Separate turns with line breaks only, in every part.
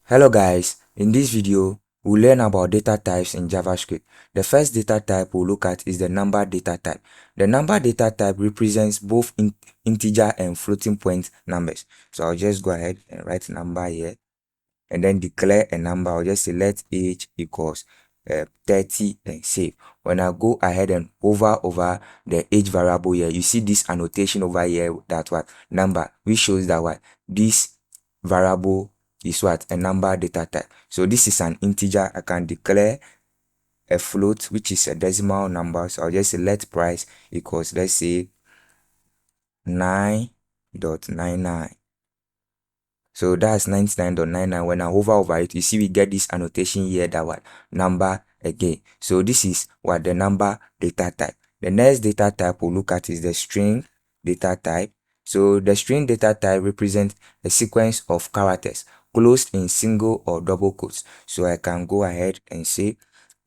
Hello guys, in this video, we'll learn about data types in JavaScript. The first data type we'll look at is the number data type. The number data type represents both integer and floating point numbers. So I'll just go ahead and write number here and then declare a number. I'll just say let age equals 30 and save. When I go ahead and hover over the age variable here, you see this annotation over here that what number, which shows that what this variable is what a number data type. So this is an integer. I can declare a float, which is a decimal number. So I'll just say let price equals, let's say 9.99. So that's 99.99. When I hover over it, you see we get this annotation here that what number again. So this is what the number data type. The next data type we'll look at is the string data type. So the string data type represents a sequence of characters closed in single or double quotes. So I can go ahead and say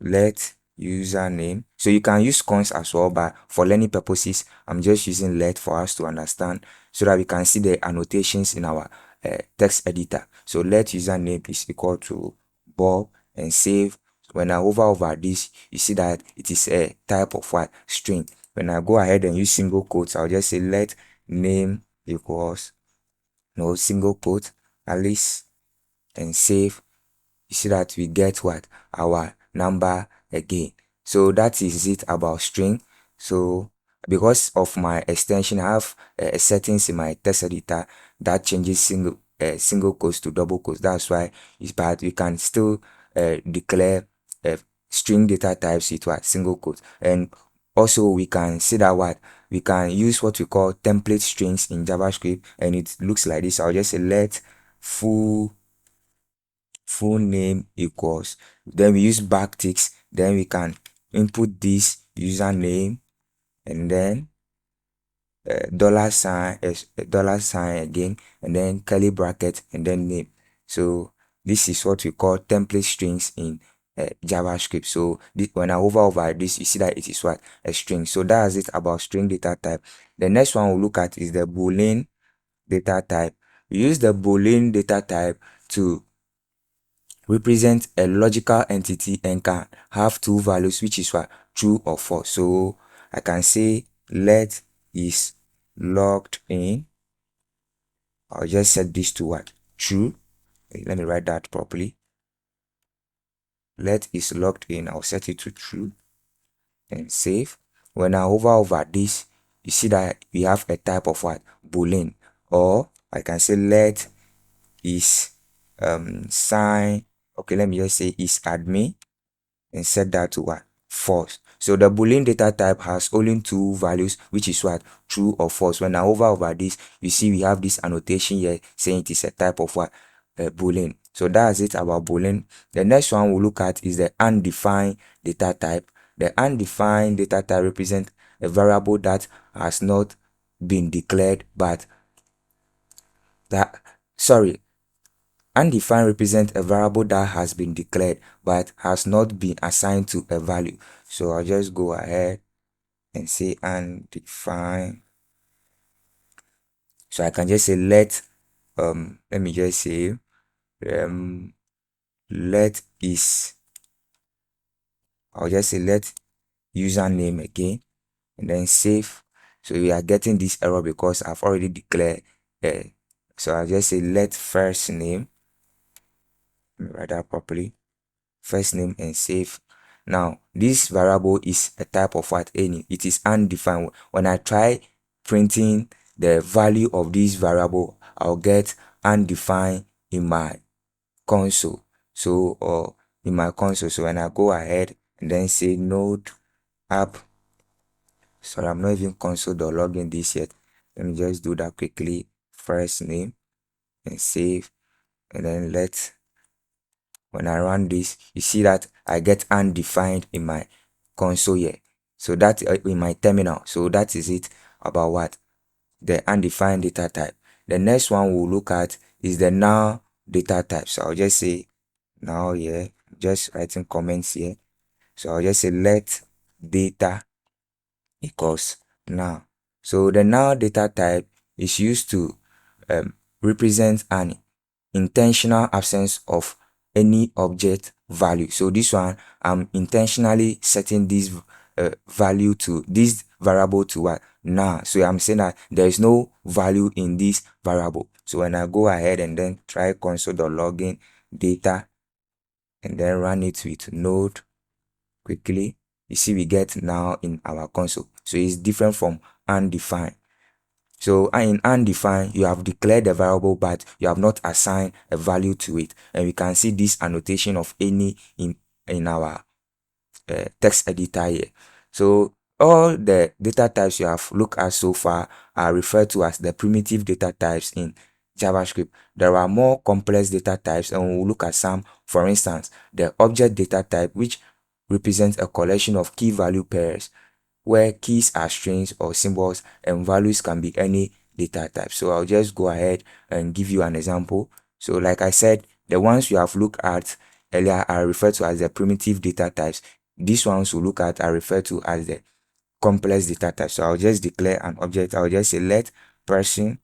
let username. So you can use cons as well, but for learning purposes, I'm just using let for us to understand so that we can see the annotations in our text editor. So let username is equal to Bob and save. When I hover over this, you see that it is a type of what string. When I go ahead and use single quotes, I'll just say let name equals no single quote Alice and save. You see that we get what our number again. So that is it about string. So because of my extension, I have settings in my text editor that changes single quotes to double quotes. That's why it's bad. We can still declare string data types with what single quotes. And also we can see that what we can use what we call template strings in JavaScript, and it looks like this. I'll just say let full name equals, then we use backticks, then we can input this username and then dollar sign again, and then curly bracket and then name. So this is what we call template strings in JavaScript. So when I hover over this, you see that it is what a string. So that's it about string data type. The next one we'll look at is the boolean data type. We use the boolean data type to represent a logical entity and can have two values, which is what true or false. So I can say let is logged in. I'll just set this to what true. Let me write that properly. Let is logged in. I'll set it to true and save. When I hover over this, you see that we have a type of what boolean, or I can say let is sign. Okay, let me just say is admin and set that to what false. So the boolean data type has only two values, which is what true or false. When I hover over this, you see we have this annotation here saying it is a type of what boolean. So that's it about boolean. The next one we'll look at is the undefined data type. The undefined data type represents a variable that has not been declared, but that sorry undefined represents a variable that has been declared but has not been assigned to a value. So I'll just go ahead and say undefined. So I can just say let me just say let is, I'll just say let username again and then save. So we are getting this error because I've already declared so I'll just say let first name. Let me write that properly. First name and save. Now this variable is a type of what any, it is undefined. When I try printing the value of this variable, I'll get undefined in my console. So or in my console. So when I go ahead and then say node app, sorry, I'm not even console.login this yet. Let me just do that quickly. First name and save, and then when I run this, you see that I get undefined in my console here. So that in my terminal. So that is it about what the undefined data type. The next one we'll look at is the null data type. So I'll just say now here, just writing comments here. So I'll just say let data equals null. So the null data type is used to represent an intentional absence of any object value. So this one, I'm intentionally setting this value to this variable to what now. So I'm saying that there is no value in this variable. So when I go ahead and then try console.login data and then run it with node quickly, you see we get now in our console. So it's different from undefined. So in undefined, you have declared the variable, but you have not assigned a value to it. And we can see this annotation of any in our text editor here. So all the data types you have looked at so far are referred to as the primitive data types in JavaScript. There are more complex data types, and we'll look at some. For instance, the object data type, which represents a collection of key value pairs where keys are strings or symbols and values can be any data type. So I'll just go ahead and give you an example. So like I said, the ones you have looked at earlier are referred to as the primitive data types. These ones we look at are referred to as the complex data types. So I'll just declare an object. I'll just say let person.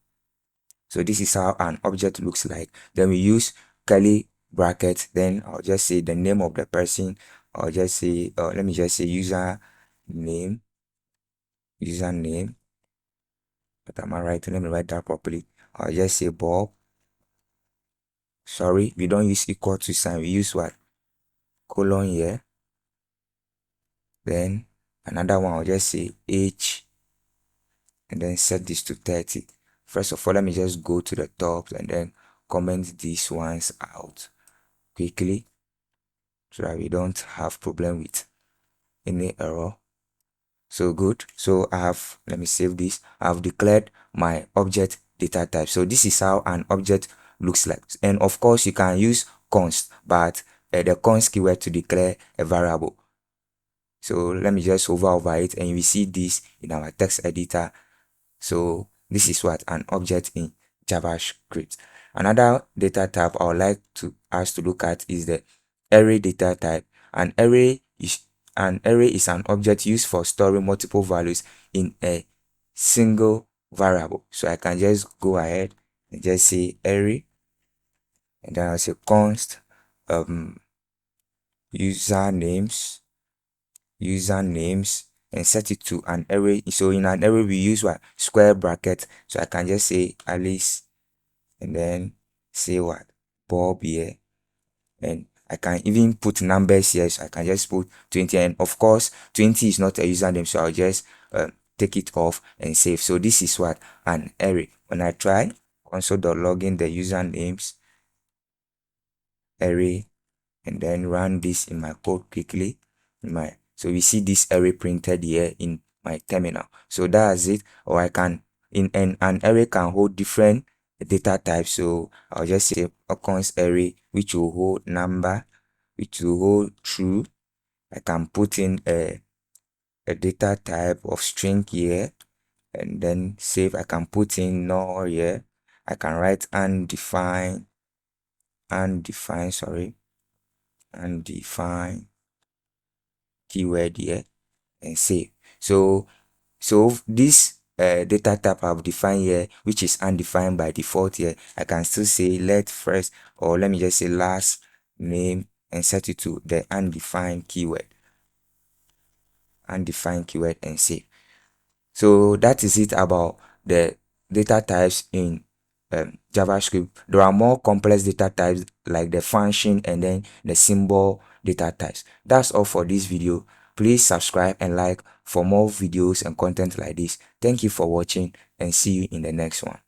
So this is how an object looks like. Then we use curly brackets. Then I'll just say the name of the person. I'll just say, let me just say username. But am I right? Let me write that properly. I'll just say Bob. Sorry, we don't use equal to sign. We use what? Colon here. Then another one, I'll just say age and then set this to 30. First of all, let me just go to the top and then comment these ones out quickly so that we don't have problem with any error. So good. So let me save this. I've declared my object data type. So this is how an object looks like. And of course, you can use const, but the const keyword to declare a variable. So let me just hover over it and we see this in our text editor. So this is what an object in JavaScript. Another data type I would like us to look at is the array data type. An array is an object used for storing multiple values in a single variable. So I can just go ahead and just say array, and then I'll say const usernames and set it to an array. So in an array we use what? Square bracket. So I can just say Alice and then say what? Bob here. And I can even put numbers here. So I can just put 20, and of course 20 is not a username, so I'll just take it off and save. So this is what? An array. When I try console.login the usernames array and then run this in my code quickly so we see this array printed here in my terminal. So that's it. Or I can an array can hold different data types. So I'll just say a const array which will hold number, which will hold true. I can put in a data type of string here and then save. I can put in null here. I can write undefined keyword here and save. So this data type I've defined here, which is undefined by default here, I can still say let first, or let me just say last name and set it to the undefined keyword and save. So that is it about the data types in JavaScript. There are more complex data types like the function and then the symbol data types. That's all for this video. Please subscribe and like for more videos and content like this. Thank you for watching and see you in the next one.